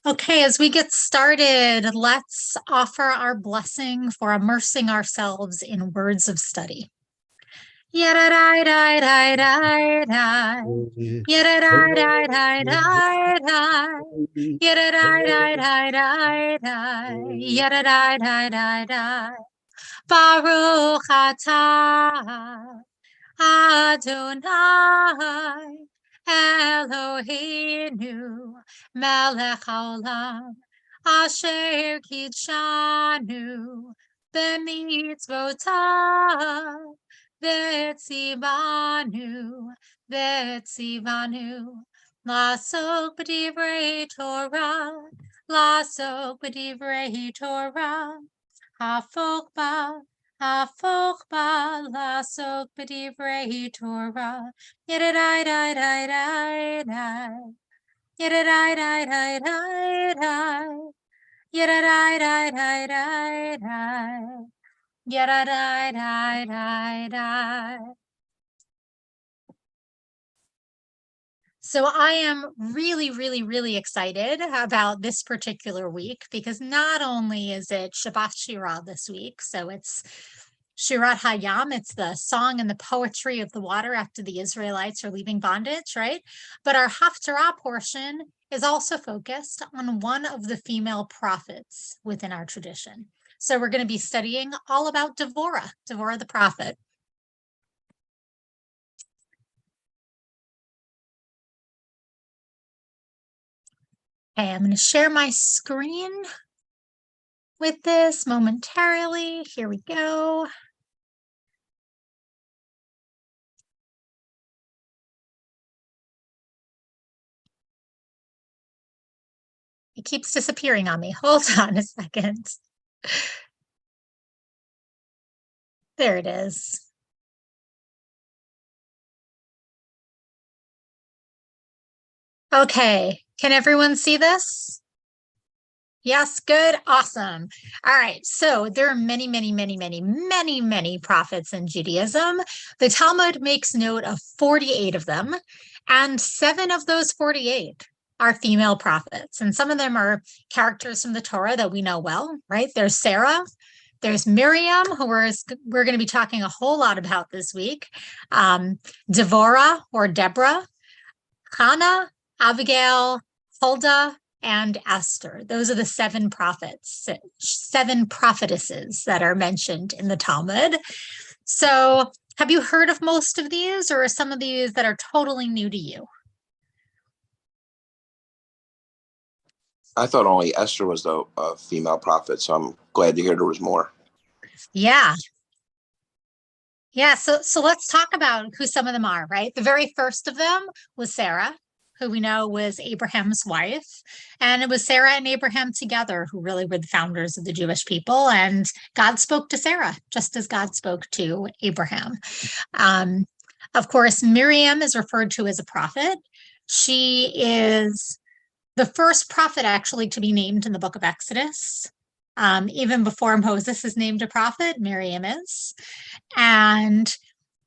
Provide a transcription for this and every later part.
Okay, as we get started, let's offer our blessing for immersing ourselves in words of study. Yada-dai-dai-dai-dai-dai. Yada-dai-dai-dai-dai-dai. Yada-dai-dai-dai-dai-dai. Yada-dai-dai-dai-dai. Baruch atah Adonai Eloheinu melech haolam asher kidshanu b'mitzvotav v'tzivanu לעסוק בדברי תורה הפוך בה לעסוק בדברי תורה. Yada-dai-dai-dai-dai-dai. Yada-dai-dai-dai-dai-dai. Yada-dai-dai-dai-dai-dai. Yada-dai-dai-dai-dai. So I am really, really, really excited about this particular week because not only is it Shabbat Shirah this week, so it's Shirat Hayam, it's the song and the poetry of the water after the Israelites are leaving bondage, right? But our Haftarah portion is also focused on one of the female prophets within our tradition. So we're going to be studying all about Devorah, Devorah the prophet. Okay, I'm going to share my screen with this momentarily. Here we go. It keeps disappearing on me. Hold on a second. There it is. Okay, can everyone see this? Yes, good, awesome. All right, so there are many, many, many, many, many, many prophets in Judaism. The Talmud makes note of 48 of them, and 7 of those 48 are female prophets. And some of them are characters from the Torah that we know well, right? There's Sarah, there's Miriam, who we're going to be talking a whole lot about this week, Devorah or Deborah, Hannah, Abigail, Huldah, and Esther. Those are the 7 prophets, 7 prophetesses that are mentioned in the Talmud. So have you heard of most of these, or are some of these that are totally new to you? I thought only Esther was a female prophet, so I'm glad to hear there was more. Yeah. Yeah, so let's talk about who some of them are, right? The very first of them was Sarah, who we know was Abraham's wife. And it was Sarah and Abraham together who really were the founders of the Jewish people. And God spoke to Sarah, just as God spoke to Abraham. Of course, Miriam is referred to as a prophet. She is the first prophet actually to be named in the book of Exodus. Even before Moses is named a prophet, Miriam is. And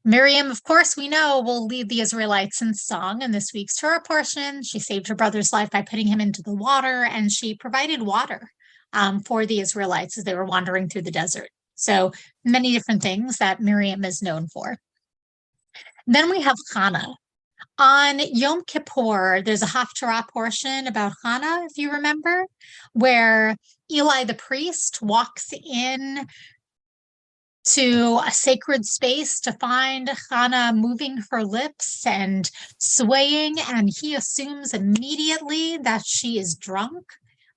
Miriam, of course, we know will lead the Israelites in song in this week's Torah portion. She saved her brother's life by putting him into the water, and she provided water for the Israelites as they were wandering through the desert. So many different things that Miriam is known for. Then we have Hannah. On Yom Kippur, there's a Haftarah portion about Hannah, if you remember, where Eli the priest walks in to a sacred space to find Hannah moving her lips and swaying, and he assumes immediately that she is drunk.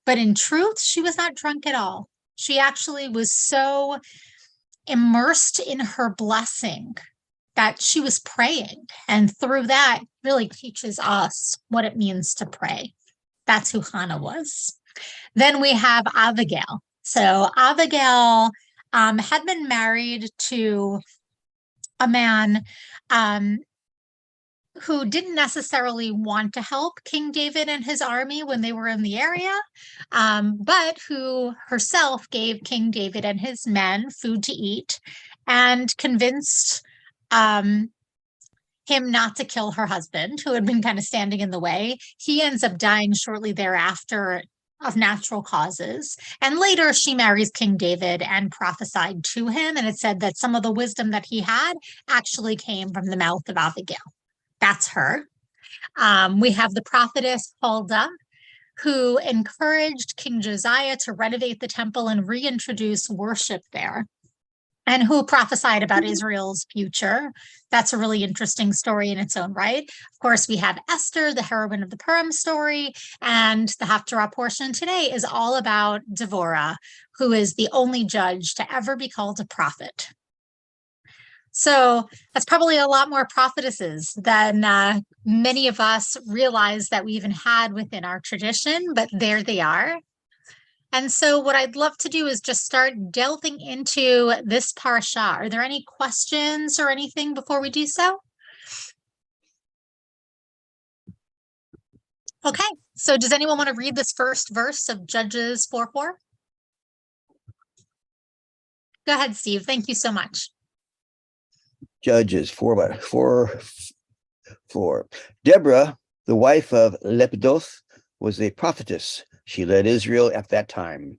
But in truth, she was not drunk at all. She actually was so immersed in her blessing that she was praying, and through that really teaches us what it means to pray. That's who Hannah was. Then we have Abigail. So Abigail had been married to a man who didn't necessarily want to help King David and his army when they were in the area, but who herself gave King David and his men food to eat and convinced him not to kill her husband, who had been kind of standing in the way. He ends up dying shortly thereafter of natural causes. And later she marries King David and prophesied to him. And it said that some of the wisdom that he had actually came from the mouth of Abigail. That's her. We have the prophetess Huldah, who encouraged King Josiah to renovate the temple and reintroduce worship there, and who prophesied about Israel's future. That's a really interesting story in its own right. Of course, we have Esther, the heroine of the Purim story, and the Haftarah portion today is all about Devorah, who is the only judge to ever be called a prophet. So that's probably a lot more prophetesses than many of us realize that we even had within our tradition, but there they are. And so what I'd love to do is just start delving into this parasha. Are there any questions or anything before we do so? Okay, so does anyone want to read this first verse of Judges 4:4? Go ahead, Steve. Thank you so much. Judges 4:4. Deborah, the wife of Lepidoth, was a prophetess. She led Israel at that time.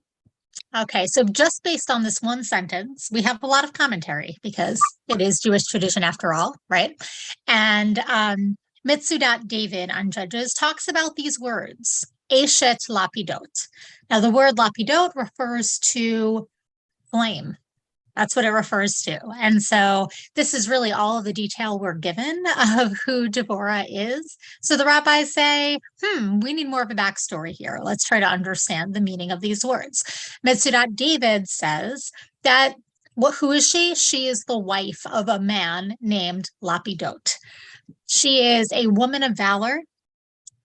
Okay, so just based on this one sentence, we have a lot of commentary because it is Jewish tradition after all, right? And Mitsudat David on Judges talks about these words, Eshet Lapidot. Now, the word Lapidot refers to flame. That's what it refers to. And so this is really all of the detail we're given of who Devorah is. So the rabbis say, we need more of a backstory here. Let's try to understand the meaning of these words. Metzudat David says that, who is she? She is the wife of a man named Lapidot. She is a woman of valor,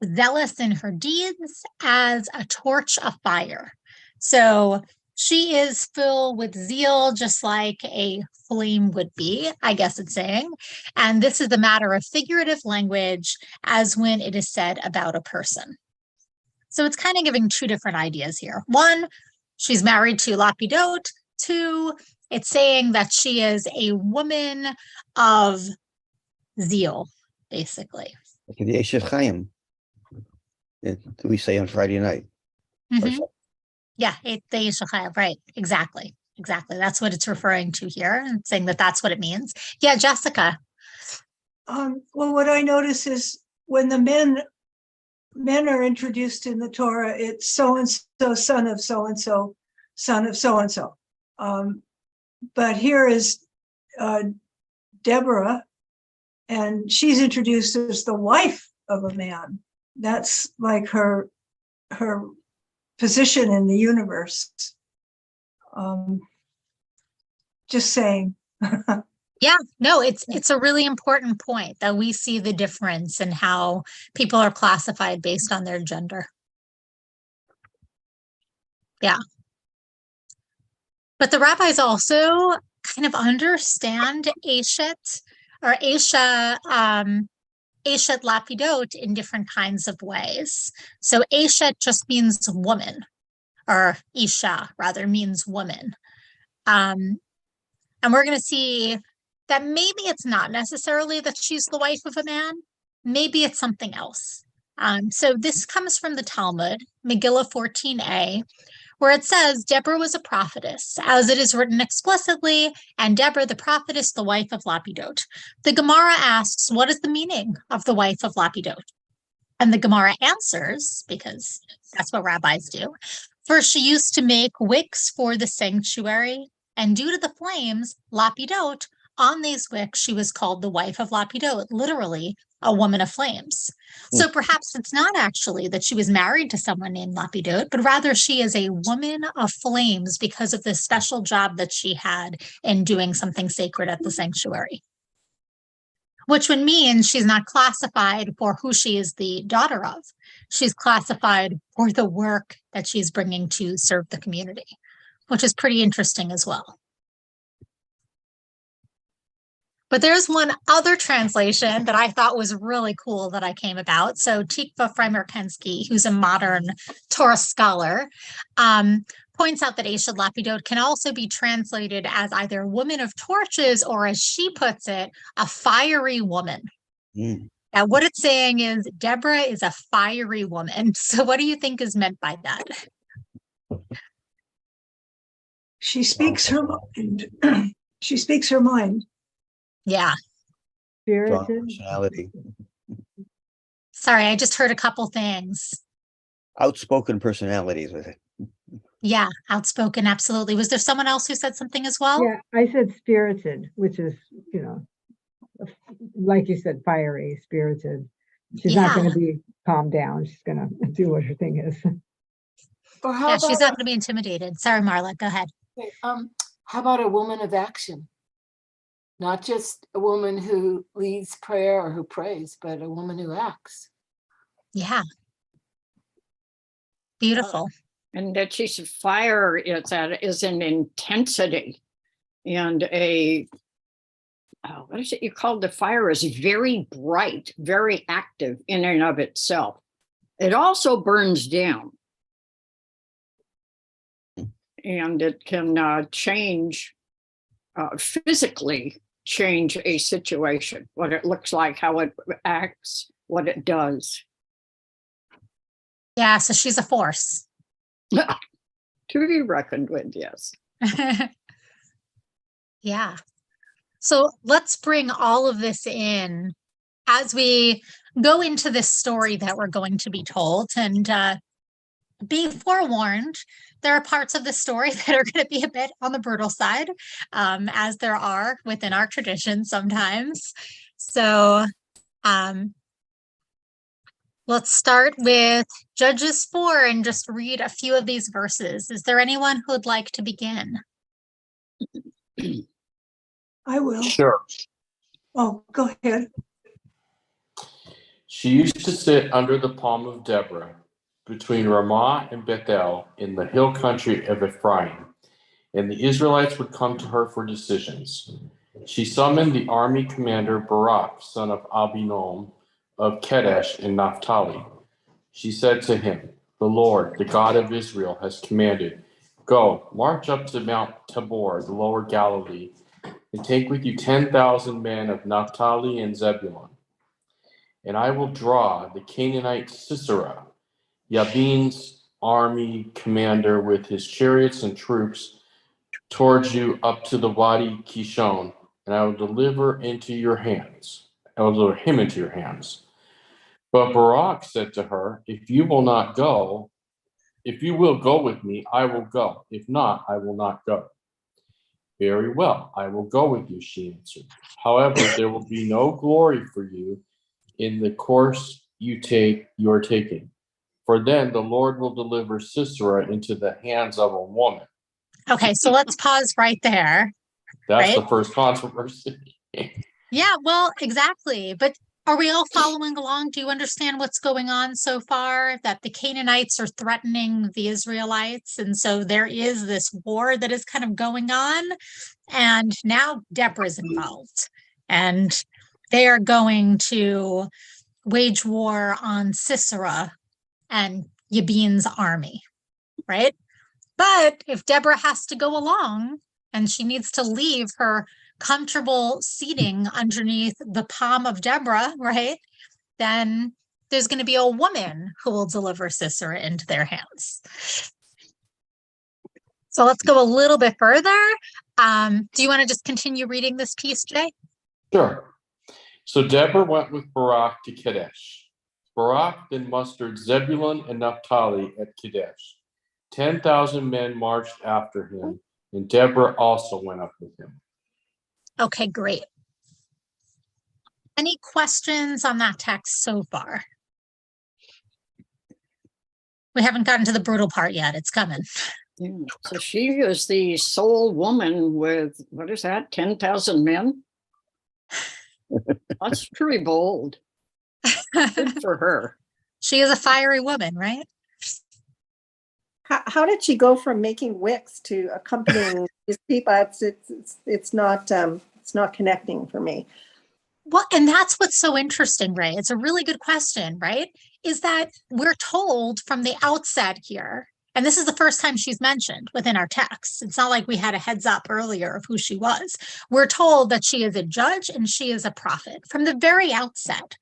zealous in her deeds as a torch of fire. So she is filled with zeal, just like a flame would be, I guess it's saying. And this is a matter of figurative language, as when it is said about a person. So it's kind of giving two different ideas here. One, she's married to Lapidot. Two, it's saying that she is a woman of zeal, basically. Like the Eshet Chaim, we say on Friday night. Mm-hmm. Yeah, right. Exactly. That's what it's referring to here, and saying that that's what it means. Yeah, Jessica. Well, what I notice is when the men are introduced in the Torah, it's so-and-so, son of so-and-so, son of so-and-so. But here is Deborah, and she's introduced as the wife of a man. That's like her position in the universe. Just saying. Yeah, no, it's a really important point that we see the difference in how people are classified based on their gender. Yeah. But the rabbis also kind of understand Eshet or Esha, Eshet Lapidot in different kinds of ways. So Eshet just means woman, or Isha rather means woman. And we're going to see that maybe it's not necessarily that she's the wife of a man. Maybe it's something else. So this comes from the Talmud, Megillah 14a, where it says, Deborah was a prophetess, as it is written explicitly, and Deborah the prophetess, the wife of Lapidot. The Gemara asks, what is the meaning of the wife of Lapidot? And the Gemara answers, because that's what rabbis do. First, she used to make wicks for the sanctuary, and due to the flames, Lapidot, on these wicks, she was called the wife of Lapidot, literally a woman of flames. So perhaps it's not actually that she was married to someone named Lapidot, but rather she is a woman of flames because of the special job that she had in doing something sacred at the sanctuary. Which would mean she's not classified for who she is the daughter of. She's classified for the work that she's bringing to serve the community, which is pretty interesting as well. But there's one other translation that I thought was really cool that I came about. So Tikva Freimer-Kensky, who's a modern Torah scholar, points out that Eshet Lapidot can also be translated as either woman of torches or, as she puts it, a fiery woman. Now, what it's saying is Deborah is a fiery woman. So what do you think is meant by that? She speaks her mind. She speaks her mind. Yeah. Strong Spirited. personality, Sorry, I just heard a couple things. outspoken personalities with it. Yeah, outspoken, absolutely. Was there someone else who said something as well? Yeah, I said spirited, which is, like you said, fiery, spirited. She's not going to be calmed down. She's going to do what her thing is. Or how Yeah, she's about not going to be intimidated. Sorry, Marla, go ahead. how about a woman of action? Not just a woman who leads prayer or who prays, but a woman who acts. Yeah. Beautiful. And that she's fire is an intensity and what is it you call the fire is very bright, very active in and of itself. It also burns down. And it can change, physically change a situation, what it looks like, how it acts, what it does. Yeah, so she's a force. To be reckoned with, yes. Yeah. So let's bring all of this in as we go into this story that we're going to be told. And be forewarned, there are parts of the story that are going to be a bit on the brutal side, as there are within our tradition sometimes. So let's start with Judges 4 and just read a few of these verses. Is there anyone who would like to begin? I will. Sure. Oh, go ahead. She used to sit under the palm of Deborah, between Ramah and Bethel in the hill country of Ephraim, and the Israelites would come to her for decisions. She summoned the army commander Barak, son of Abinom, of Kedesh in Naphtali. She said to him, "The Lord, the God of Israel, has commanded, go, march up to Mount Tabor, the lower Galilee, and take with you 10,000 men of Naphtali and Zebulun. And I will draw the Canaanite Sisera, Yabin's army commander, with his chariots and troops towards you up to the Wadi Kishon, and I will deliver into your hands. I will deliver him into your hands." But Barak said to her, if you will go with me, I will go. If not, I will not go." "Very well, I will go with you," she answered. "However, there will be no glory for you in the course you are taking. For then the Lord will deliver Sisera into the hands of a woman." Okay, so let's pause right there. That's Right. the first controversy. Yeah, well, exactly. But are we all following along? Do you understand what's going on so far? That the Canaanites are threatening the Israelites. And so there is this war that is kind of going on. And now Deborah's involved. And they are going to wage war on Sisera and Yabin's army, right? But if Deborah has to go along and she needs to leave her comfortable seating underneath the palm of Deborah, right? Then there's going to be a woman who will deliver Sisera into their hands. So let's go a little bit further. Do you want to just continue reading this piece, Jay? Sure. So Deborah went with Barak to Kadesh. Barak then mustered Zebulun and Naphtali at Kadesh. 10,000 men marched after him, and Deborah also went up with him. Okay, great. Any questions on that text so far? We haven't gotten to the brutal part yet. It's coming. Yeah. So she is the sole woman with, what is that, 10,000 men? That's pretty bold. Good for her. She is a fiery woman, right? How did she go from making wicks to accompanying these people? It's not connecting for me. Well, and that's what's so interesting, Ray. It's a really good question, right? Is that we're told from the outset here, and this is the first time she's mentioned within our text. It's not like we had a heads up earlier of who she was. We're told that she is a judge and she is a prophet from the very outset.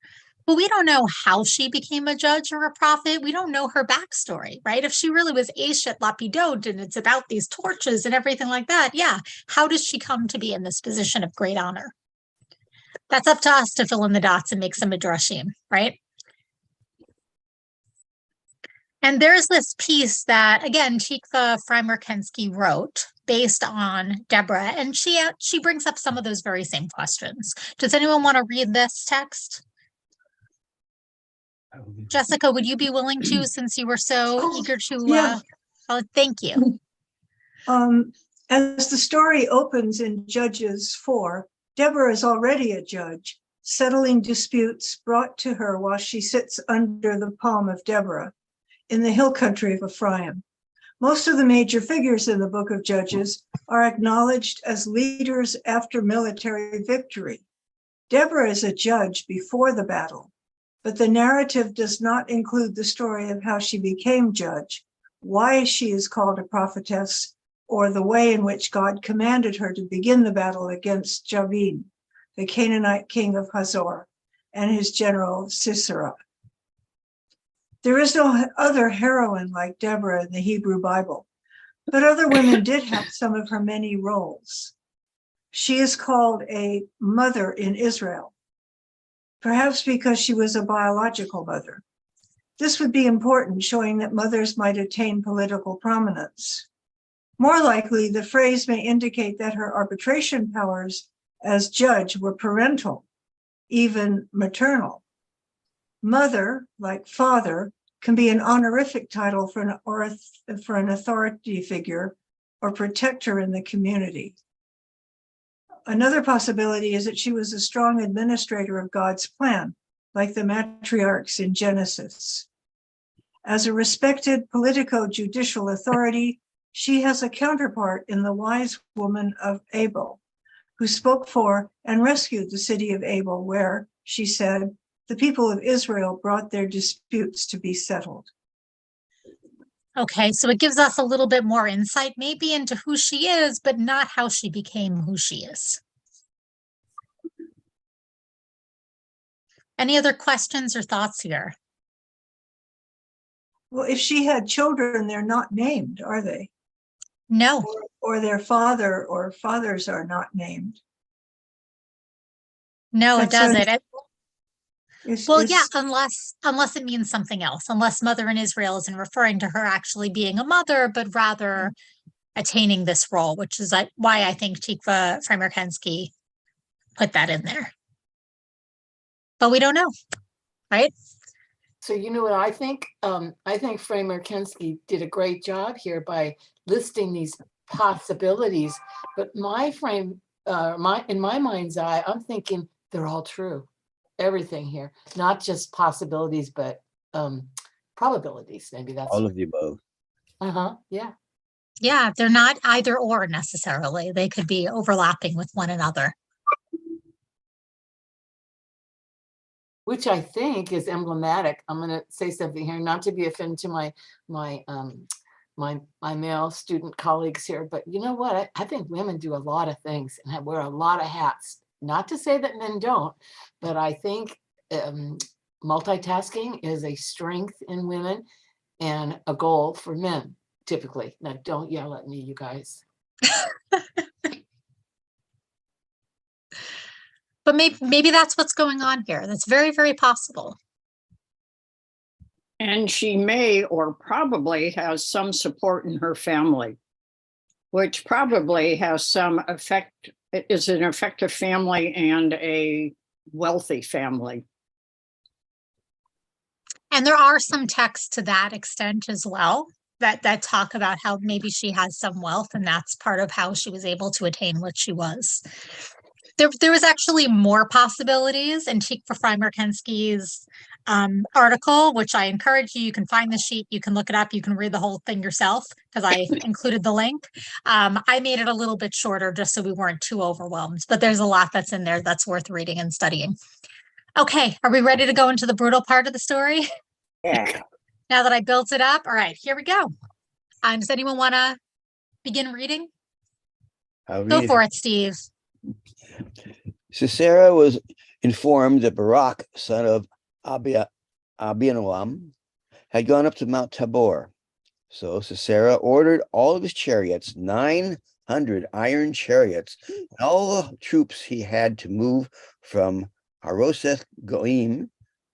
But we don't know how she became a judge or a prophet. We don't know her backstory, right? If she really was Eshet Lapidot and it's about these torches and everything like that, yeah. How does she come to be in this position of great honor? That's up to us to fill in the dots and make some midrashim, right? And there's this piece that, again, Tikva Freimer-Kensky wrote based on Deborah, and she brings up some of those very same questions. Does anyone want to read this text? Jessica, would you be willing to, since you were so eager to? Yeah. Thank you. As the story opens in Judges 4, Deborah is already a judge, settling disputes brought to her while she sits under the palm of Deborah in the hill country of Ephraim. Most of the major figures in the book of Judges are acknowledged as leaders after military victory. Deborah is a judge before the battle, but the narrative does not include the story of how she became judge, why she is called a prophetess, or the way in which God commanded her to begin the battle against Jabin, the Canaanite king of Hazor, and his general Sisera. There is no other heroine like Deborah in the Hebrew Bible, but other women did have some of her many roles. She is called a mother in Israel, perhaps because she was a biological mother. This would be important, showing that mothers might attain political prominence. More likely, the phrase may indicate that her arbitration powers as judge were parental, even maternal. Mother, like father, can be an honorific title for an authority figure or protector in the community. Another possibility is that she was a strong administrator of God's plan, like the matriarchs in Genesis. As a respected politico-judicial authority, she has a counterpart in the wise woman of Abel, who spoke for and rescued the city of Abel, where, she said, the people of Israel brought their disputes to be settled. Okay, so it gives us a little bit more insight maybe into who she is, but not how she became who she is. Any other questions or thoughts here? Well, if she had children, they're not named, are they? No. Or their father or fathers are not named. No, it That's doesn't. Well, Yeah, unless it means something else, unless mother in Israel isn't referring to her actually being a mother, but rather attaining this role, which is why I think Tikva Freimer-Kensky put that in there. But we don't know, right? So you know what I think? I think Freimer-Kensky did a great job here by listing these possibilities. But in my mind's eye, I'm thinking they're all true. Everything here, not just possibilities, but probabilities. Maybe that's all of the above. Yeah. Yeah, they're not either or necessarily. They could be overlapping with one another. Which I think is emblematic. I'm going to say something here, not to be offended to my male student colleagues here, but you know what? I think women do a lot of things and wear a lot of hats. Not to say that men don't, but I think multitasking is a strength in women and a goal for men, typically. Now, don't yell at me, you guys. But maybe that's what's going on here. That's very, very possible. And she may or probably has some support in her family, which probably has some effect, is an effective family and a wealthy family. And there are some texts to that extent as well that talk about how maybe she has some wealth and that's part of how she was able to attain what she was. There was actually more possibilities in Tikva Freimer-Kensky's article, which I encourage you. You can find the sheet, you can look it up, you can read the whole thing yourself because I included the link. I made it a little bit shorter just so we weren't too overwhelmed, but there's a lot that's in there that's worth reading and studying. Okay, are we ready to go into the brutal part of the story? Yeah. Now that I built it up, all right, here we go. Does anyone want to begin reading? Go for it, Steve. Sisera was informed that Barak, son of Abinoam had gone up to Mount Tabor. So Sisera ordered all of his chariots, 900 iron chariots, and all the troops he had to move from Haroseth Goim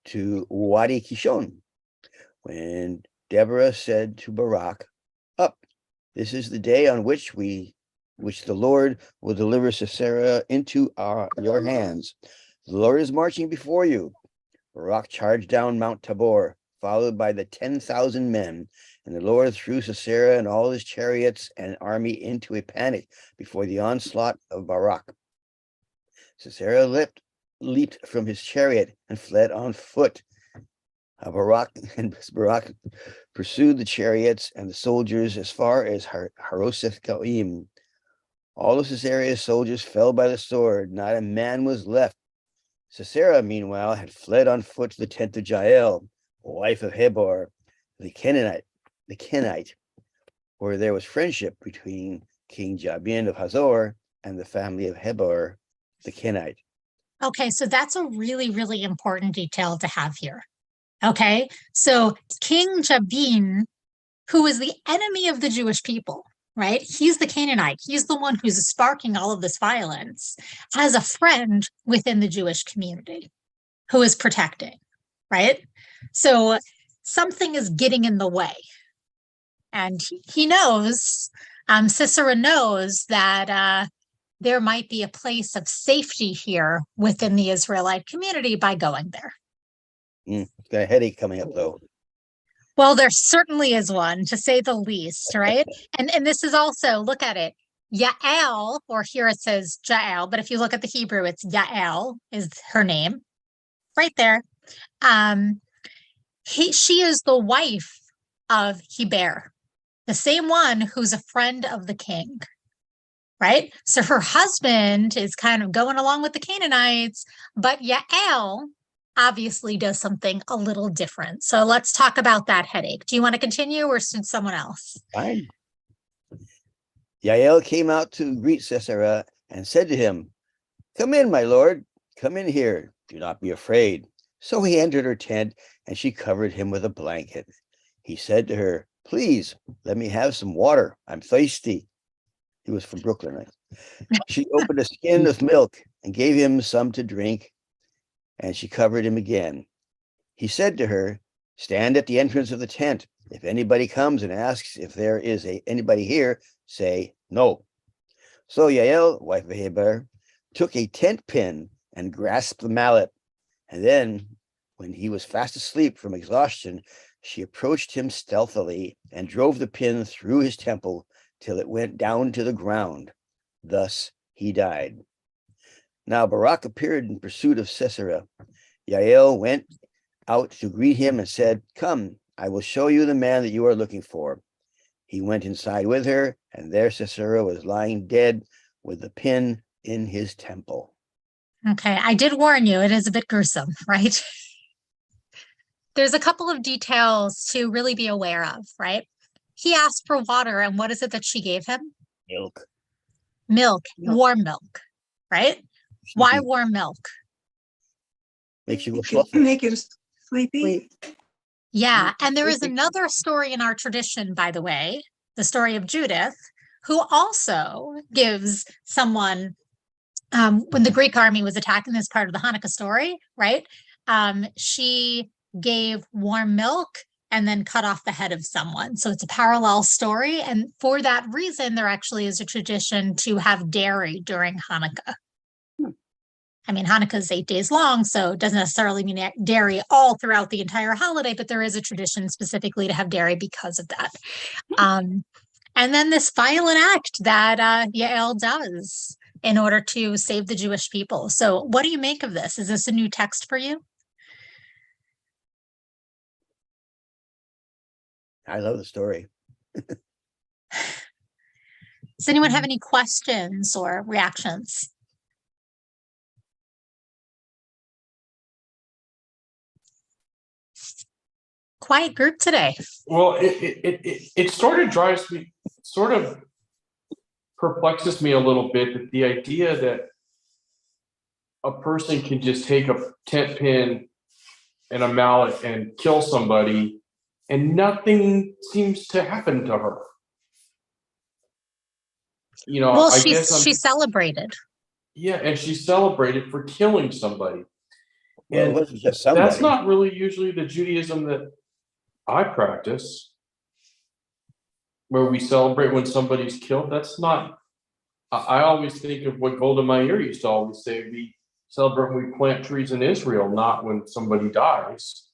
to Wadi Kishon. When Deborah said to Barak, "Up, this is the day on which the Lord will deliver Sisera into your hands. The Lord is marching before you." Barak charged down Mount Tabor, followed by the 10,000 men, and the Lord threw Sisera and all his chariots and army into a panic before the onslaught of Barak. Sisera leaped from his chariot and fled on foot. Barak pursued the chariots and the soldiers as far as Haroseth Goim. All of Sisera's soldiers fell by the sword. Not a man was left. Sisera, meanwhile, had fled on foot to the tent of Jael, wife of Heber, the Kenite, where there was friendship between King Jabin of Hazor and the family of Heber, the Kenite. Okay, so that's a really, really important detail to have here. Okay, so King Jabin, who is the enemy of the Jewish people, right? He's the Canaanite. He's the one who's sparking all of this violence, has a friend within the Jewish community who is protecting, right? So something is getting in the way. And he knows, Sisera knows that there might be a place of safety here within the Israelite community by going there. Got a headache coming up, though. Well, there certainly is one, to say the least, right? And this is also, look at it, Yael, or here it says Jael, but if you look at the Hebrew, it's Yael is her name, right there. She is the wife of Heber, the same one who's a friend of the king, right? So her husband is kind of going along with the Canaanites, but Yael obviously does something a little different. So let's talk about that headache. Do you want to continue or should someone else? Fine. Yael came out to greet Sisera and said to him, "Come in, my lord. Come in here. Do not be afraid." So he entered her tent and she covered him with a blanket. He said to her, "Please, let me have some water. I'm thirsty." He was from Brooklyn, right? She opened a skin of milk and gave him some to drink, and she covered him again. He said to her, "Stand at the entrance of the tent. If anybody comes and asks if there is anybody here, say no." So Yael, wife of Heber, took a tent pin and grasped the mallet. And then, when he was fast asleep from exhaustion, she approached him stealthily and drove the pin through his temple till it went down to the ground. Thus he died. Now Barak appeared in pursuit of Sisera. Yael went out to greet him and said, "Come, I will show you the man that you are looking for." He went inside with her, and there Sisera was lying dead with the pin in his temple. Okay, I did warn you, it is a bit gruesome, right? There's a couple of details to really be aware of, right? He asked for water, and what is it that she gave him? Milk. Milk, warm milk, right? Why warm milk? Makes you go You fluffy. can make him sleepy. Yeah, and there is another story in our tradition, by the way, the story of Judith, who also gives someone, when the Greek army was attacking, this part of the Hanukkah story, right? She gave warm milk and then cut off the head of someone. So it's a parallel story. And for that reason, there actually is a tradition to have dairy during Hanukkah. I mean, Hanukkah is 8 days long, so it doesn't necessarily mean dairy all throughout the entire holiday, but there is a tradition specifically to have dairy because of that. And then this violent act that Yael does in order to save the Jewish people. So what do you make of this? Is this a new text for you? I love the story. Does anyone have any questions or reactions? Quiet group today. Well, it sort of drives me, sort of perplexes me a little bit that the idea that a person can just take a tent pin and a mallet and kill somebody, and nothing seems to happen to her. Well, I guess she celebrated. yeah, and she's celebrated for killing somebody. Well, it And wasn't just that's somebody. not really usually the Judaism that I practice, where we celebrate when somebody's killed. That's not, I always think of what Golda Meir used to always say, we celebrate when we plant trees in Israel, not when somebody dies.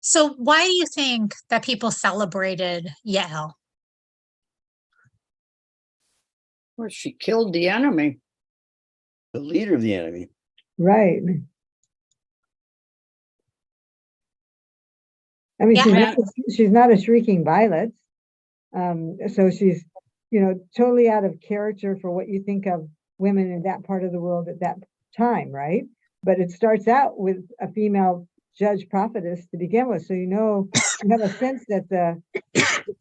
So why do you think that people celebrated Yael? Well, she killed the enemy. The leader of the enemy. Right. I mean, Yeah. she's not a shrieking violet. So she's, totally out of character for what you think of women in that part of the world at that time, right? But it starts out with a female judge prophetess to begin with. So, you have a sense that the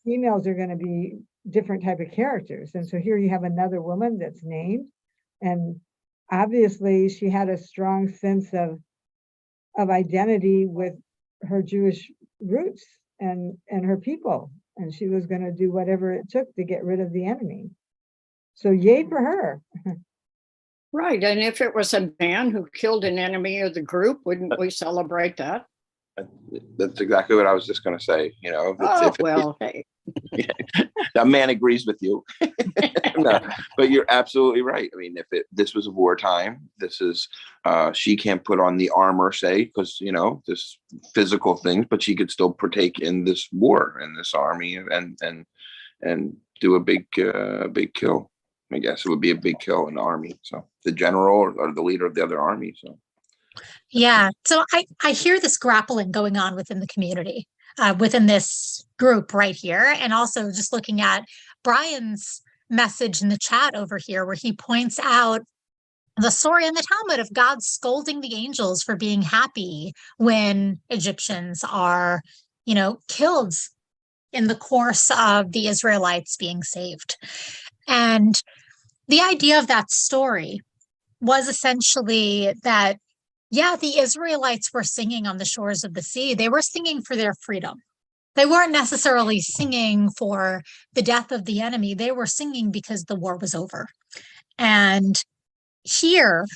females are going to be different type of characters. And so here you have another woman that's named, and obviously she had a strong sense of identity with her Jewish roots and her people, and she was going to do whatever it took to get rid of the enemy. So yay for her. Right. And if it was a man who killed an enemy of the group, wouldn't we celebrate that? That's exactly what I was just going to say. Hey. A man agrees with you. No, but you're absolutely right. I mean, this was a wartime, this is she can't put on the armor, say, because this physical things, but she could still partake in this war and this army and do a big kill. I guess it would be a big kill in the army. So the general or the leader of the other army. So Yeah. So I hear this grappling going on within the community, within this group right here. And also just looking at Brian's message in the chat over here, where he points out the story in the Talmud of God scolding the angels for being happy when Egyptians are, killed in the course of the Israelites being saved. And the idea of that story was essentially that, yeah, the Israelites were singing on the shores of the sea. They were singing for their freedom. They weren't necessarily singing for the death of the enemy. They were singing because the war was over. And here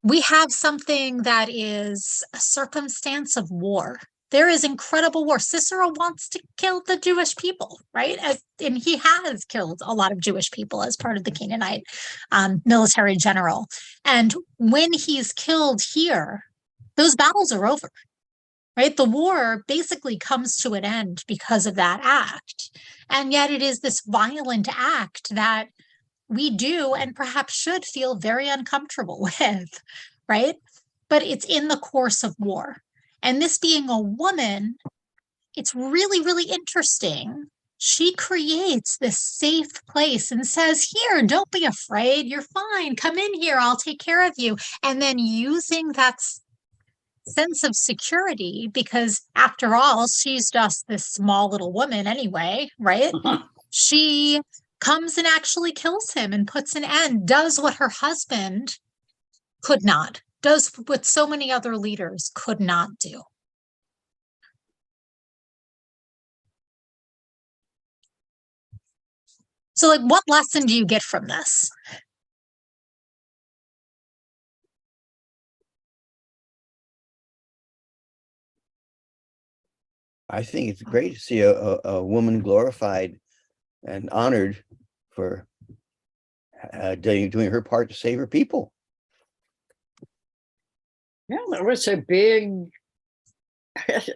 we have something that is a circumstance of war. There is incredible war. Sisera wants to kill the Jewish people, right? And he has killed a lot of Jewish people as part of the Canaanite military general. And when he's killed here, those battles are over, right? The war basically comes to an end because of that act. And yet it is this violent act that we do and perhaps should feel very uncomfortable with, right? But it's in the course of war. And this being a woman, it's really, really interesting. She creates this safe place and says, here, don't be afraid. You're fine. Come in here. I'll take care of you. And then using that sense of security, because after all, she's just this small little woman anyway, right? She comes and actually kills him and puts an end, does what her husband could not, does what so many other leaders could not do. So, what lesson do you get from this? I think it's great to see a woman glorified and honored for doing her part to save her people. Yeah,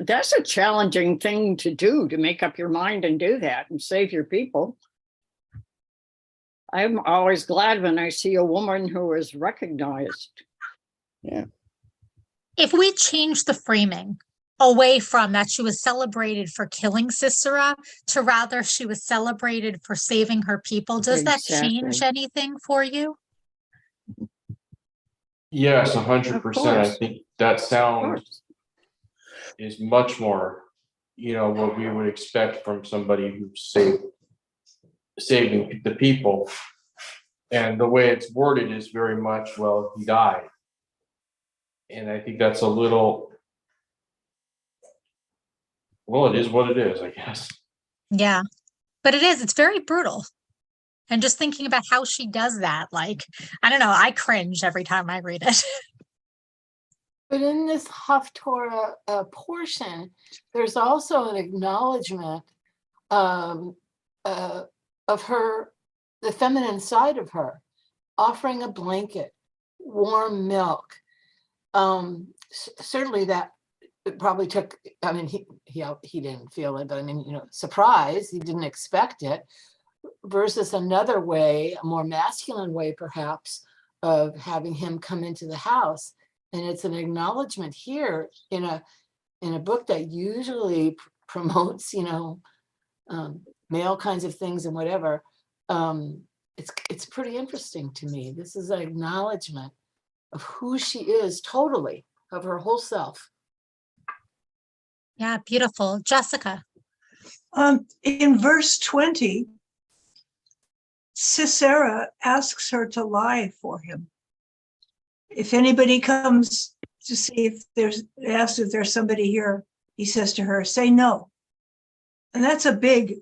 that's a challenging thing to do, to make up your mind and do that and save your people. I'm always glad when I see a woman who is recognized. Yeah. If we change the framing away from that she was celebrated for killing Sisera to rather she was celebrated for saving her people, does that change anything for you? Yes, 100%. I think that sound is much more, what we would expect from somebody who's saving the people. And the way it's worded is very much, well, he died. And I think that's a little, well, it is what it is, I guess. Yeah, but it's very brutal. And just thinking about how she does that, like, I don't know, I cringe every time I read it. But in this Haftarah portion, there's also an acknowledgement of her, the feminine side of her, offering a blanket, warm milk. Certainly that it probably took, I mean, he didn't feel it, but I mean, you know, surprise, he didn't expect it, versus another way, a more masculine way perhaps, of having him come into the house. And it's an acknowledgement here in a book that usually promotes, you know, male kinds of things and whatever. It's pretty interesting to me. This is an acknowledgement of who she is, totally, of her whole self. Yeah, beautiful. Jessica. In verse 20, Sisera asks her to lie for him. If anybody comes to see if asks if there's somebody here, he says to her, say no. And that's a big,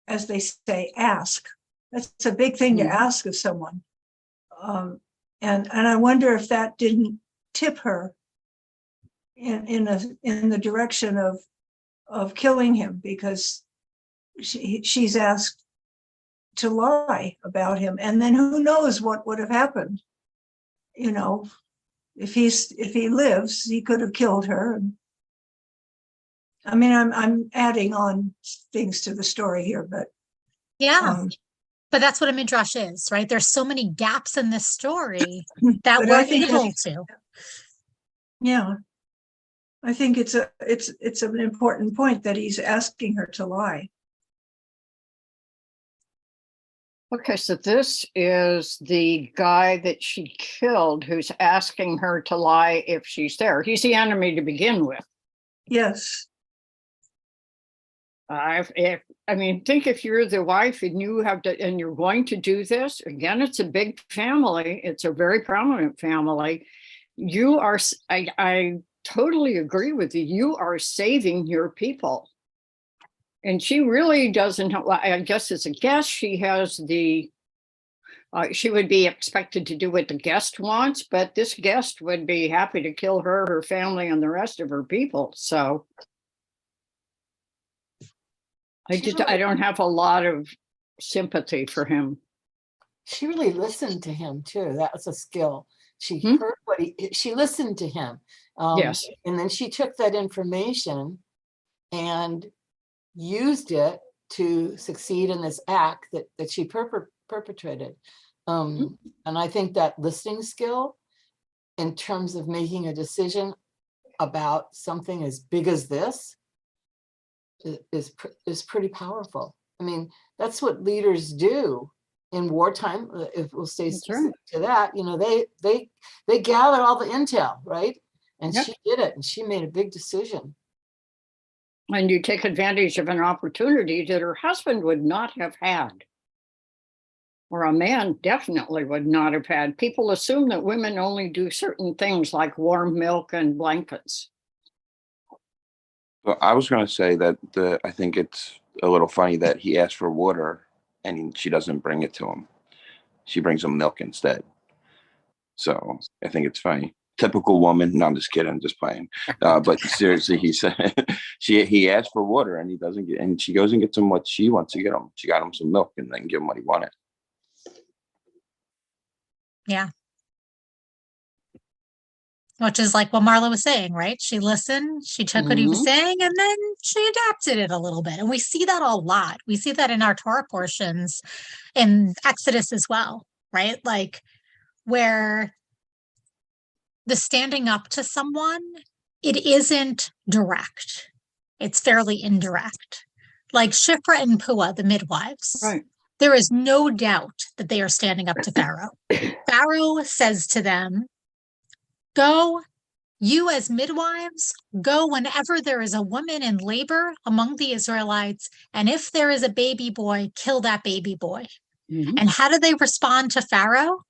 as they say, ask. That's a big thing to ask of someone. And I wonder if that didn't tip her in the direction of killing him, because she's asked to lie about him, and then who knows what would have happened. You know, if he lives, he could have killed her. And I mean, I'm adding on things to the story here, but Yeah. But that's what a midrash is, right? There's so many gaps in this story that but we're I think able to. yeah, I think it's an important point that he's asking her to lie. Okay, so this is the guy that she killed who's asking her to lie if she's there. He's the enemy to begin with. Yes. Think if you're the wife and you have to, and you're going to do this, again, it's a big family. It's a very prominent family. You are, I totally agree with you. You are saving your people. And she really doesn't, I guess as a guest, she has she would be expected to do what the guest wants, but this guest would be happy to kill her, her family, and the rest of her people. So I don't have a lot of sympathy for him. She really listened to him too. That was a skill. She heard she listened to him. Yes. And then she took that information and used it to succeed in this act that she perpetrated. And I think that listening skill, in terms of making a decision about something as big as this, is pretty powerful. I mean, that's what leaders do in wartime. If we'll stay specific to that, you know, they gather all the intel, right? And she did it, and she made a big decision. And you take advantage of an opportunity that her husband would not have had, or a man definitely would not have had. People assume that women only do certain things like warm milk and blankets. Well, I was going to say that I think it's a little funny that he asked for water and she doesn't bring it to him. She brings him milk instead. So I think it's funny. Typical woman. No, I'm just kidding. I'm just playing. But seriously, he said he asked for water and he doesn't get, and she goes and gets him what she wants to get him. She got him some milk and then give him what he wanted. Yeah. Which is like what Marla was saying, right? She listened, she took what he was saying, and then she adapted it a little bit. And we see that a lot. We see that in our Torah portions in Exodus as well, right? Like where the standing up to someone, it isn't direct. It's fairly indirect. Like Shiphrah and Puah, the midwives. Right. There is no doubt that they are standing up to Pharaoh. Pharaoh says to them, go, you as midwives, go whenever there is a woman in labor among the Israelites, and if there is a baby boy, kill that baby boy. And how do they respond to Pharaoh?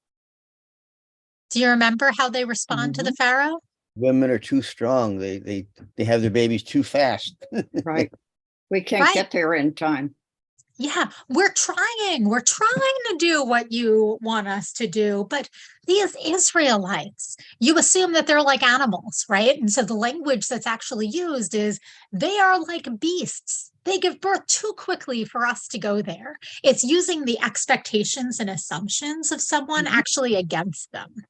Do you remember how they respond to the Pharaoh? Women are too strong. They have their babies too fast. Right. We can't Right. get there in time. Yeah, we're trying. We're trying to do what you want us to do. But these Israelites, you assume that they're like animals, right? And so the language that's actually used is they are like beasts. They give birth too quickly for us to go there. It's using the expectations and assumptions of someone actually against them.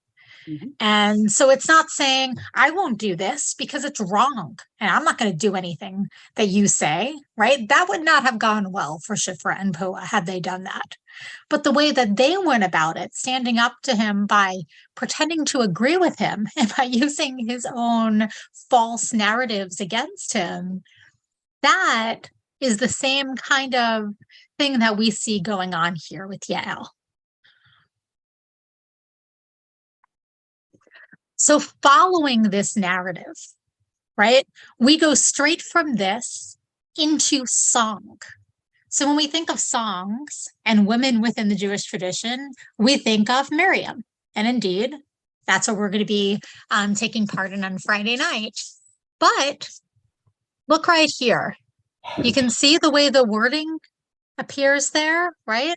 And so it's not saying, I won't do this because it's wrong. And I'm not going to do anything that you say, right? That would not have gone well for Shifra and Puah had they done that. But the way that they went about it, standing up to him by pretending to agree with him and by using his own false narratives against him, that is the same kind of thing that we see going on here with Yael. So following this narrative, right, we go straight from this into song. So when we think of songs and women within the Jewish tradition, we think of Miriam. And indeed, that's what we're going to be taking part in on Friday night. But look right here. You can see the way the wording appears there, right?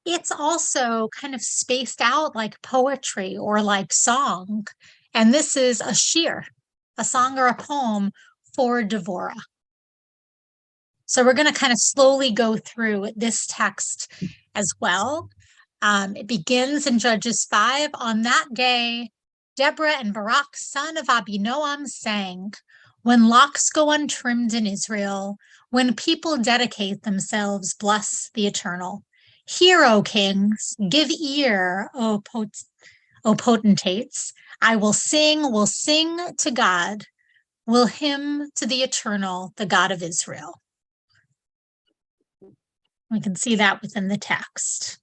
It's also kind of spaced out like poetry or like song. And this is a shir, a song or a poem for Devorah. So we're going to kind of slowly go through this text as well. It begins in Judges 5. On that day, Deborah and Barak, son of Abinoam, sang, when locks go untrimmed in Israel, when people dedicate themselves, bless the Eternal. Hear, O kings, give ear, O potentates. I will sing to God, will hymn to the Eternal, the God of Israel. We can see that within the text.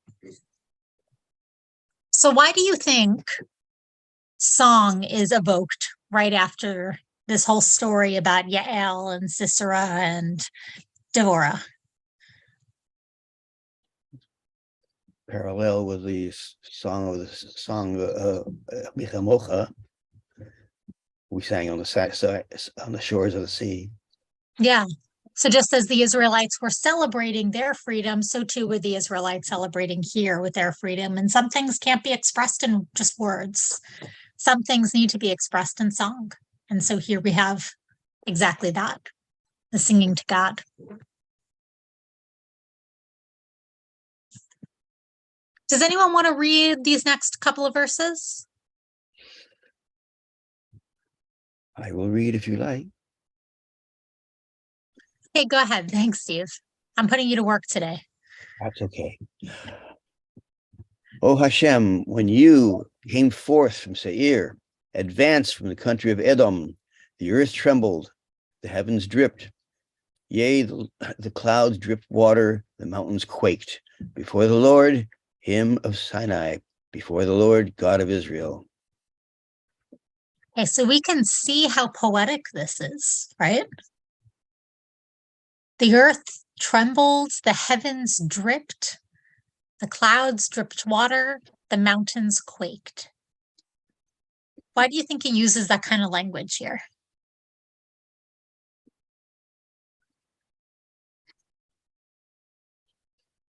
So why do you think song is evoked right after this whole story about Yael and Sisera and Devorah? Parallel with the song Michamocha, we sang on the shores of the sea. Yeah. So just as the Israelites were celebrating their freedom, so too were the Israelites celebrating here with their freedom. And some things can't be expressed in just words. Some things need to be expressed in song. And so here we have exactly that, the singing to God. Does anyone want to read these next couple of verses? I will read if you like. Hey, go ahead. Thanks, Steve. I'm putting you to work today. That's okay. O Hashem, when you came forth from Seir, advanced from the country of Edom, the earth trembled, the heavens dripped. Yea, the clouds dripped water, the mountains quaked. Before the Lord, him of Sinai, before the Lord, God of Israel. Okay, so we can see how poetic this is, right? The earth trembled, the heavens dripped, the clouds dripped water, the mountains quaked. Why do you think he uses that kind of language here?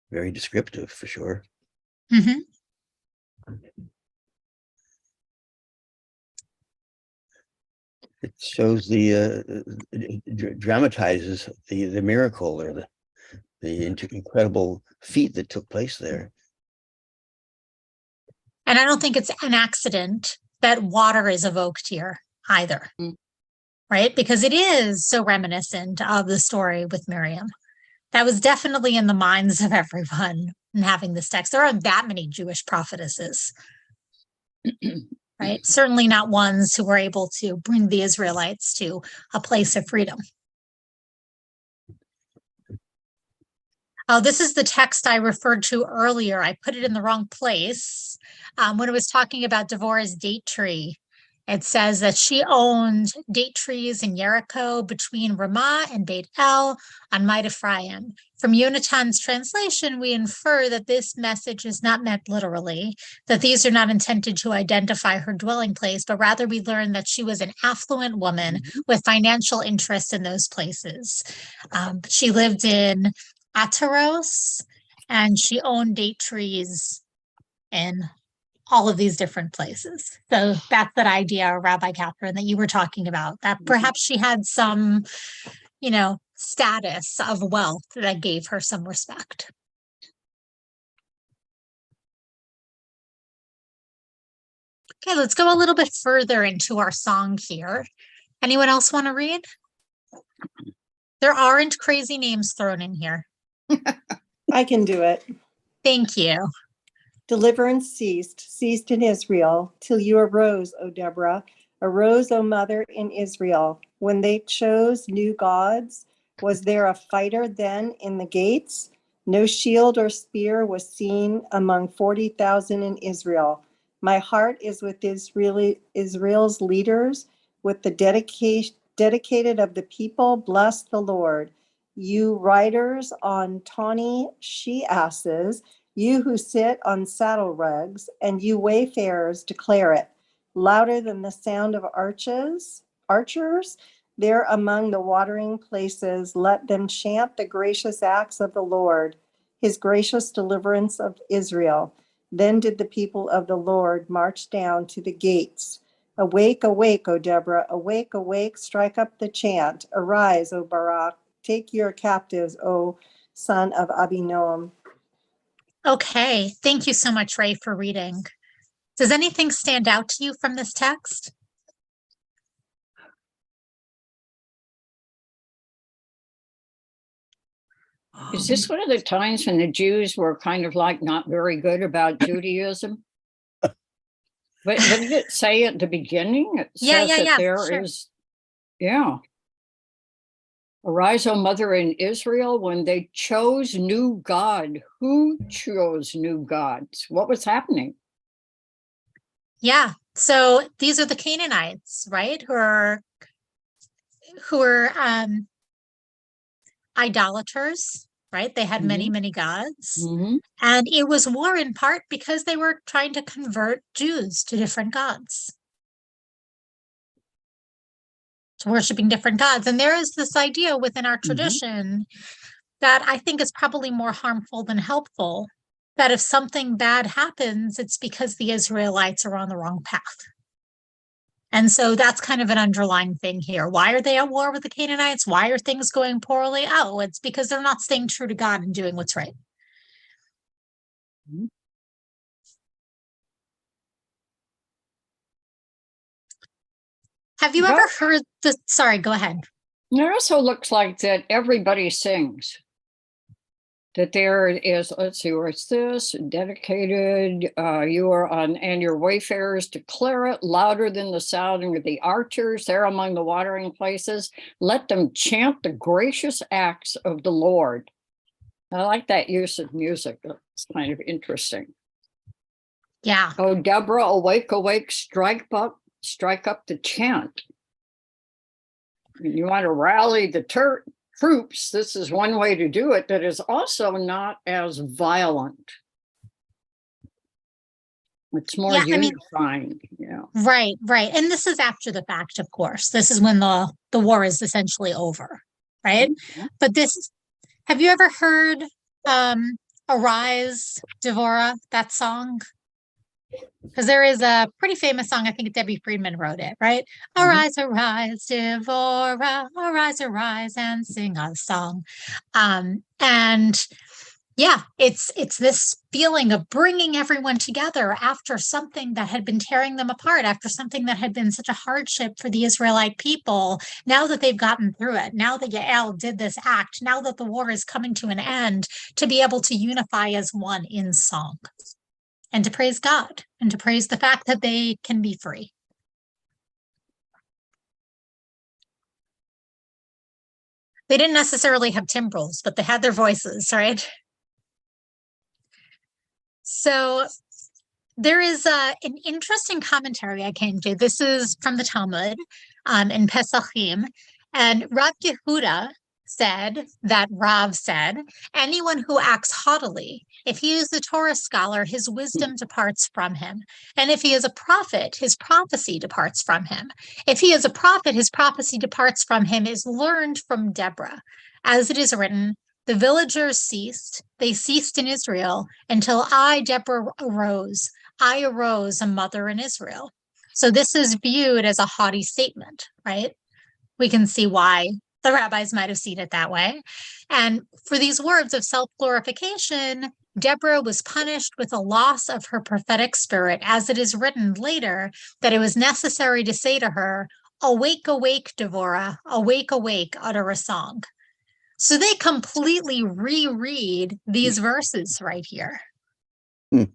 Very descriptive, for sure. Mm-hmm. It shows it dramatizes the miracle or the incredible feat that took place there. And I don't think it's an accident that water is evoked here either, right? Because it is so reminiscent of the story with Miriam. That was definitely in the minds of everyone in having this text. There aren't that many Jewish prophetesses, right? Certainly not ones who were able to bring the Israelites to a place of freedom. Oh, this is the text I referred to earlier. I put it in the wrong place when it was talking about Devorah's date tree. It says that she owned date trees in Jericho between Ramah and Beit El on Might Ephraim. From Yonatan's translation, we infer that this message is not meant literally, that these are not intended to identify her dwelling place, but rather we learn that she was an affluent woman with financial interests in those places. She lived in Ataros, and she owned date trees in all of these different places. So that's that idea, Rabbi Catherine, that you were talking about, that perhaps she had some, status of wealth that gave her some respect. Okay, let's go a little bit further into our song here. Anyone else want to read? There aren't crazy names thrown in here. I can do it. Thank you. Deliverance ceased in Israel, till you arose, O Deborah, arose, O mother in Israel. When they chose new gods, was there a fighter then in the gates? No shield or spear was seen among 40,000 in Israel. My heart is with Israel's leaders, with the dedicated of the people. Bless the Lord. You riders on tawny she-asses, you who sit on saddle rugs, and you wayfarers, declare it. Louder than the sound of archers, there among the watering places, let them chant the gracious acts of the Lord, his gracious deliverance of Israel. Then did the people of the Lord march down to the gates. Awake, awake, O Deborah, awake, awake, strike up the chant. Arise, O Barak, take your captives, O son of Abinoam. Okay, thank you so much, Ray, for reading. Does anything stand out to you from this text? Is this one of the times when the Jews were kind of like not very good about Judaism? But did it say at the beginning? It says that there is, Arise, O mother in Israel, when they chose new God. Who chose new gods? What was happening? Yeah, so these are the Canaanites, right? Who are idolaters, right? They had many, many gods. And it was war in part because they were trying to convert Jews to different gods, to worshiping different gods. And there is this idea within our tradition that I think is probably more harmful than helpful, that if something bad happens, it's because the Israelites are on the wrong path. And so that's kind of an underlying thing here. Why are they at war with the Canaanites? Why are things going poorly? Oh, it's because they're not staying true to God and doing what's right. Have you ever heard the, sorry, go ahead. It also looks like that everybody sings. That there is, let's see, where's this? Dedicated, you are on, and your wayfarers declare it louder than the sounding of the archers there among the watering places. Let them chant the gracious acts of the Lord. I like that use of music. It's kind of interesting. Yeah. Oh, Deborah, awake, awake, strike up the chant. You want to rally the troops. This is one way to do it that is also not as violent. It's more unifying. Right. And this is after the fact, of course. This is when the war is essentially over, right? But this, have you ever heard Arise, Devorah, that song? Because there is a pretty famous song, I think Debbie Friedman wrote it, right? Arise, arise, Devorah, arise, and sing a song. And yeah, it's this feeling of bringing everyone together after something that had been tearing them apart, after something that had been such a hardship for the Israelite people. Now that they've gotten through it, now that Yael did this act, now that the war is coming to an end, to be able to unify as one in song. And to praise God, and to praise the fact that they can be free. They didn't necessarily have timbrels, but they had their voices, right? So There is an interesting commentary I came to. This is from the Talmud in Pesachim. And Rav Yehuda said that Rav said, anyone who acts haughtily, if he is the Torah scholar, his wisdom departs from him. And if he is a prophet, his prophecy departs from him. If he is a prophet, his prophecy departs from him is learned from Deborah. As it is written, the villagers ceased. They ceased in Israel until I, Deborah, arose. I arose a mother in Israel. So this is viewed as a haughty statement, right? We can see why the rabbis might have seen it that way. And for these words of self-glorification, Deborah was punished with a loss of her prophetic spirit, as it is written later that it was necessary to say to her, awake, awake, Devorah, awake, utter a song. So they completely reread these verses right here. Mhm.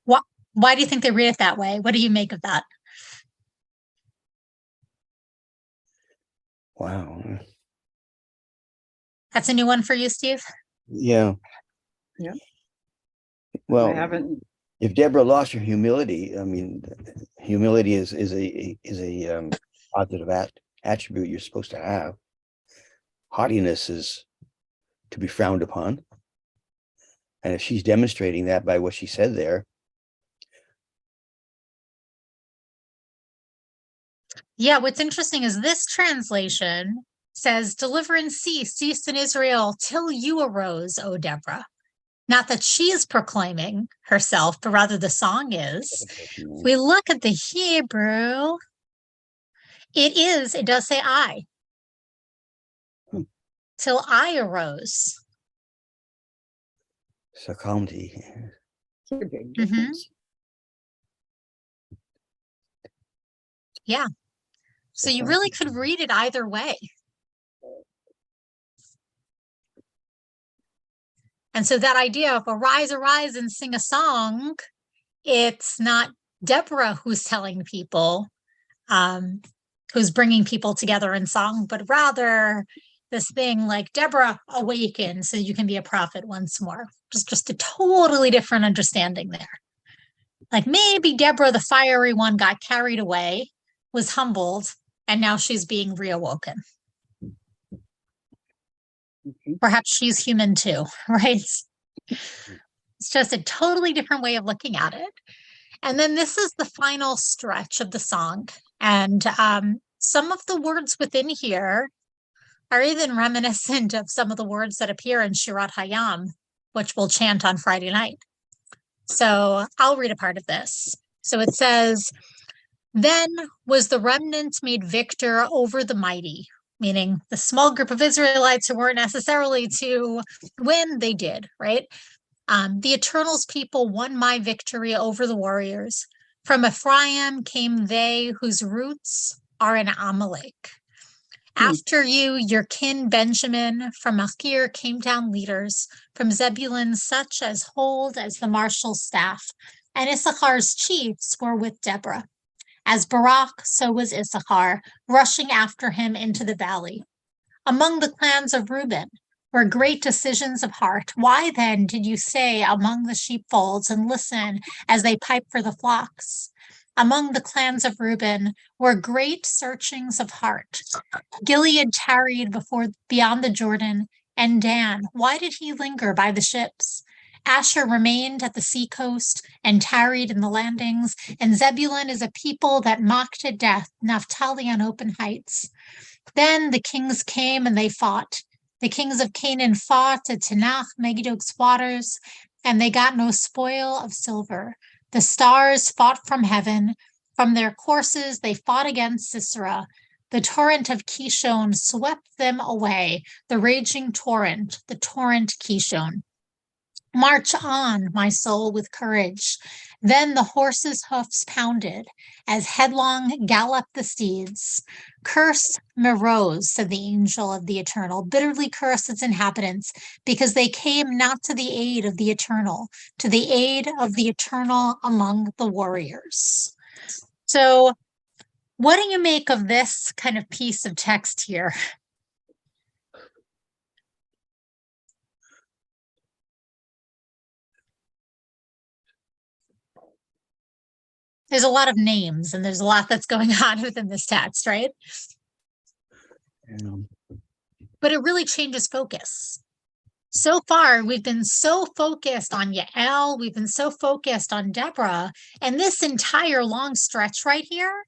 Why do you think they read it that way? What do you make of that? Wow. That's a new one for you, Steve? Yeah. Yeah. Well, I haven't, if Deborah lost her humility, I mean, humility is a positive attribute you're supposed to have. Haughtiness is to be frowned upon. And if she's demonstrating that by what she said there, Yeah, what's interesting is this translation says, deliverance ceased in Israel till you arose, O Deborah. Not that she's proclaiming herself, but rather the song is. If we look at the Hebrew, it does say I. Till I arose. Sakamti. it's a big Mhm. difference. Yeah. So you really could read it either way. And so that idea of arise and sing a song, it's not Deborah who's telling people, who's bringing people together in song, but rather this thing like Deborah awaken so you can be a prophet once more. Just a totally different understanding there. Like maybe Deborah, the fiery one, got carried away, was humbled, and now she's being reawoken. Mhm. Perhaps she's human too, right? It's just a totally different way of looking at it. And then this is the final stretch of the song. And some of the words within here are even reminiscent of some of the words that appear in Shirat Hayam, which we'll chant on Friday night. So I'll read a part of this. So it says, then was the remnant made victor over the mighty, meaning the small group of Israelites who weren't necessarily to win, they did, right? The Eternal's people won my victory over the warriors. From Ephraim came they whose roots are in Amalek. After you, your kin Benjamin, from Machir came down leaders, from Zebulun such as hold as the marshal's staff, and Issachar's chiefs were with Deborah. As Barak, so was Issachar, rushing after him into the valley. Among the clans of Reuben were great decisions of heart. Why then did you say among the sheepfolds and listen as they pipe for the flocks? Among the clans of Reuben were great searchings of heart. Gilead tarried beyond the Jordan, and Dan, why did he linger by the ships? Asher remained at the seacoast and tarried in the landings, and Zebulun is a people that mocked at death, Naphtali on open heights. Then the kings came and they fought. The kings of Canaan fought at Tanakh, Megiddok's waters, and they got no spoil of silver. The stars fought from heaven. From their courses they fought against Sisera. The torrent of Kishon swept them away, the raging torrent, the torrent Kishon. March on, my soul, with courage. Then the horses' hoofs pounded as headlong galloped the steeds. Curse Meroz, said the angel of the Eternal, bitterly curse its inhabitants, because they came not to the aid of the Eternal, to the aid of the Eternal among the warriors. So, what do you make of this kind of piece of text here? There's a lot of names and there's a lot that's going on within this text, right? Yeah. But it really changes focus. So far, we've been so focused on Yael, we've been so focused on Deborah, and this entire long stretch right here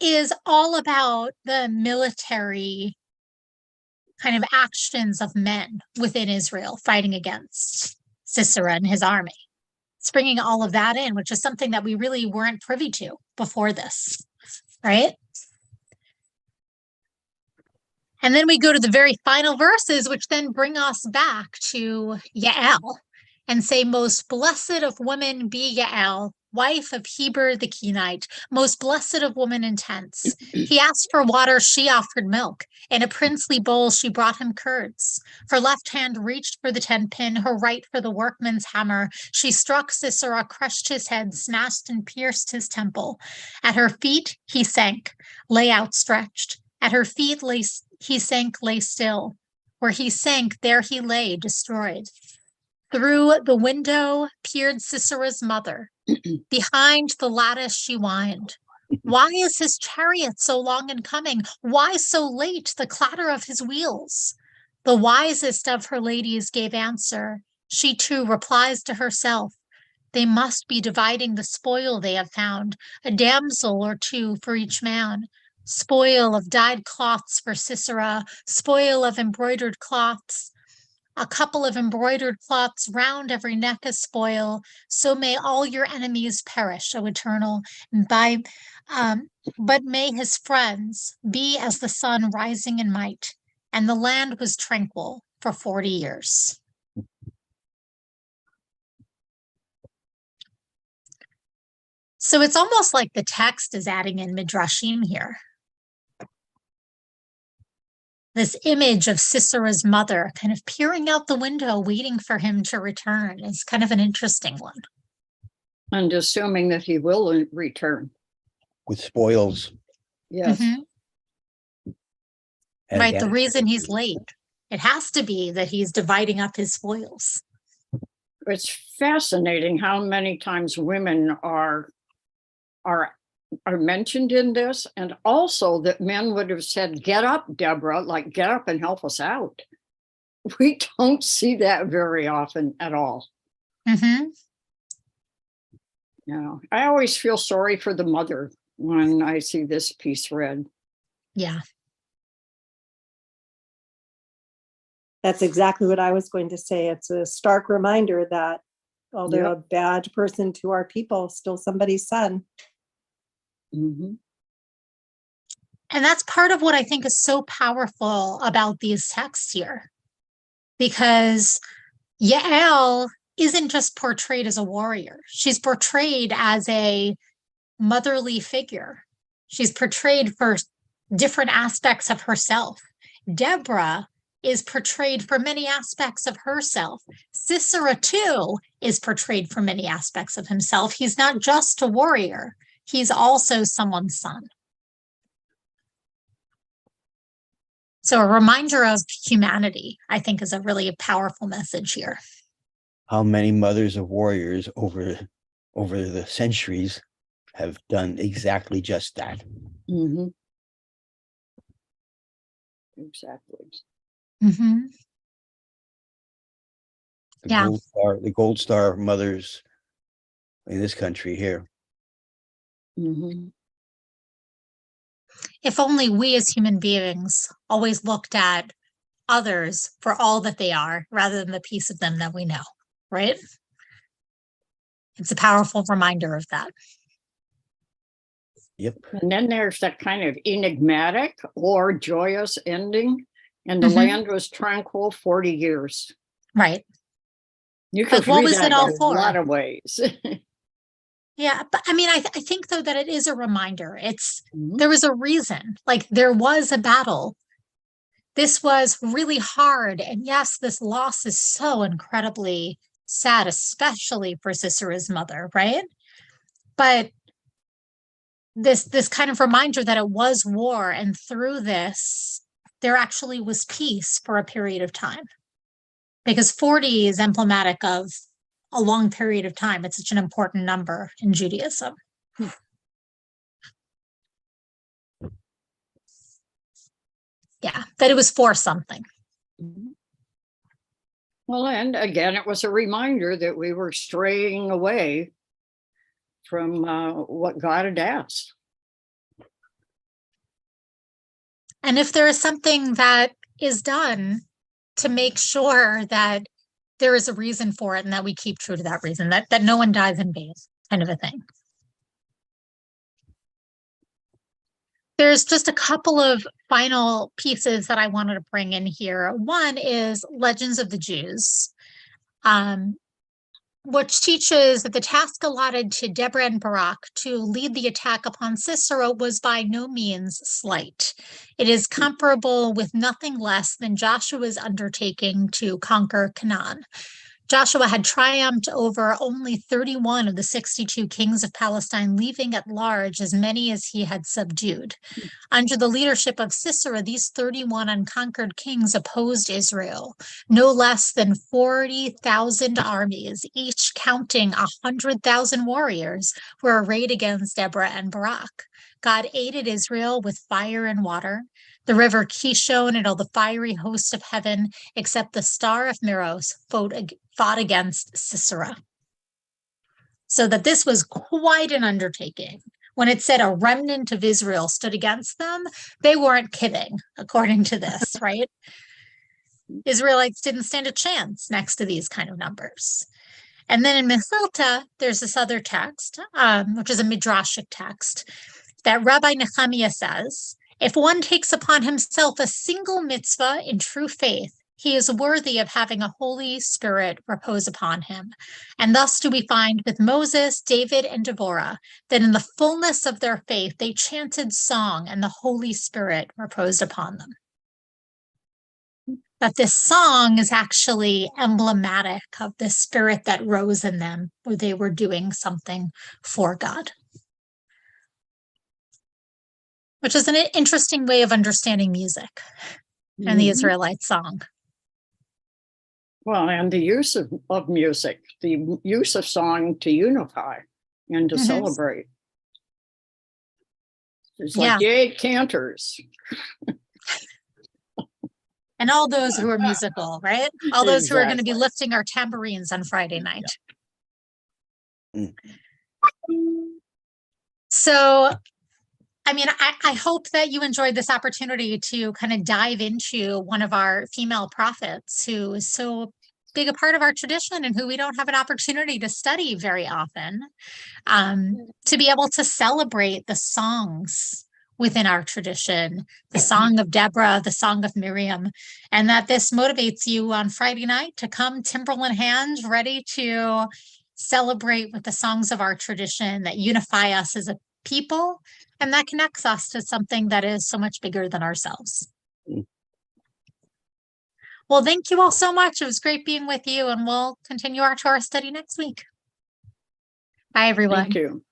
is all about the military kind of actions of men within Israel fighting against Sisera and his army. It's bringing all of that in, which is something that we really weren't privy to before this, right? And then we go to the very final verses, which then bring us back to Yael and say, most blessed of women be Yael, wife of Heber the Kenite, most blessed of women in tents. He asked for water, she offered milk. In a princely bowl, she brought him curds. Her left hand reached for the tent pin, her right for the workman's hammer. She struck Sisera, crushed his head, smashed and pierced his temple. At her feet, he sank, lay outstretched. At her feet he sank, lay still. Where he sank, there he lay, destroyed. Through the window peered Sisera's mother. Behind the lattice she whined. Why is his chariot so long in coming? Why so late the clatter of his wheels? The wisest of her ladies gave answer. She too replies to herself. They must be dividing the spoil they have found, a damsel or two for each man. Spoil of dyed cloths for Sisera, spoil of embroidered cloths. A couple of embroidered cloths round every neck as spoil. So may all your enemies perish, O Eternal. But may his friends be as the sun rising in might. And the land was tranquil for 40 years. So it's almost like the text is adding in midrashim here. This image of Sisera's mother kind of peering out the window, waiting for him to return is kind of an interesting one. And assuming that he will return. With spoils. Yes. And Right, the damage. reason he's late. It has to be that he's dividing up his spoils. It's fascinating how many times women are mentioned in this, and also that men would have said, get up, Deborah, like get up and help us out. We don't see that very often at all. Mm-hmm. You know, I always feel sorry for the mother when I see this piece read. Yeah. That's exactly what I was going to say. It's a stark reminder that although a bad person to our people, still somebody's son. Mm-hmm. And that's part of what I think is so powerful about these texts here. Because Yael isn't just portrayed as a warrior. She's portrayed as a motherly figure. She's portrayed for different aspects of herself. Deborah is portrayed for many aspects of herself. Sisera, too, is portrayed for many aspects of himself. He's not just a warrior. He's also someone's son. So a reminder of humanity, I think, is a really powerful message here. How many mothers of warriors over the centuries have done exactly just that. Mm-hmm. Exactly. Mm-hmm. Yeah. The gold star mothers in this country here. Mm-hmm. If only we as human beings always looked at others for all that they are, rather than the piece of them that we know, right? It's a powerful reminder of that. Yep. And then there's that kind of enigmatic or joyous ending. And the land was tranquil 40 years. Right. You could what read was that it all in for? a lot of ways. Yeah, but I mean, I think, though, that it is a reminder. Mhm. There was a reason. Like, there was a battle. This was really hard. And yes, this loss is so incredibly sad, especially for Sisera's mother, right? But this kind of reminder that it was war, and through this, there actually was peace for a period of time. Because 40 is emblematic of a long period of time. It's such an important number in Judaism. Yeah, that it was for something. Well, and again, it was a reminder that we were straying away from what God had asked. And if there is something that is done to make sure that there is a reason for it and that we keep true to that reason, that no one dies in vain, kind of a thing. There's just a couple of final pieces that I wanted to bring in here. One is Legends of the Jews, which teaches that the task allotted to Deborah and Barak to lead the attack upon Sisera was by no means slight. It is comparable with nothing less than Joshua's undertaking to conquer Canaan. Joshua had triumphed over only 31 of the 62 kings of Palestine, leaving at large as many as he had subdued. Under the leadership of Sisera, these 31 unconquered kings opposed Israel. No less than 40,000 armies, each counting 100,000 warriors, were arrayed against Deborah and Barak. God aided Israel with fire and water, the river Kishon and all the fiery hosts of heaven, except the star of Meroz fought against Sisera. So that this was quite an undertaking. When it said a remnant of Israel stood against them, they weren't kidding, according to this, right? Israelites didn't stand a chance next to these kind of numbers. And then in Mechilta, there's this other text, which is a midrashic text, that Rabbi Nehemiah says, if one takes upon himself a single mitzvah in true faith, he is worthy of having a Holy Spirit repose upon him. And thus do we find with Moses, David, and Devorah that in the fullness of their faith, they chanted song and the Holy Spirit reposed upon them. That this song is actually emblematic of the spirit that rose in them, where they were doing something for God. Which is an interesting way of understanding music and the Israelite song. Well, and the use of music, the use of song to unify and to celebrate. It's like the 8 cantors. And all those who are musical, right? All those who are going to be lifting our tambourines on Friday night. Yeah. So, I mean, I hope that you enjoyed this opportunity to kind of dive into one of our female prophets who is so big a part of our tradition and who we don't have an opportunity to study very often, to be able to celebrate the songs within our tradition, the Song of Deborah, the Song of Miriam, and that this motivates you on Friday night to come timbrel in hand, ready to celebrate with the songs of our tradition that unify us as a people and that connects us to something that is so much bigger than ourselves. Well, thank you all so much. It was great being with you, and we'll continue our Torah study next week. Bye, everyone. Thank you.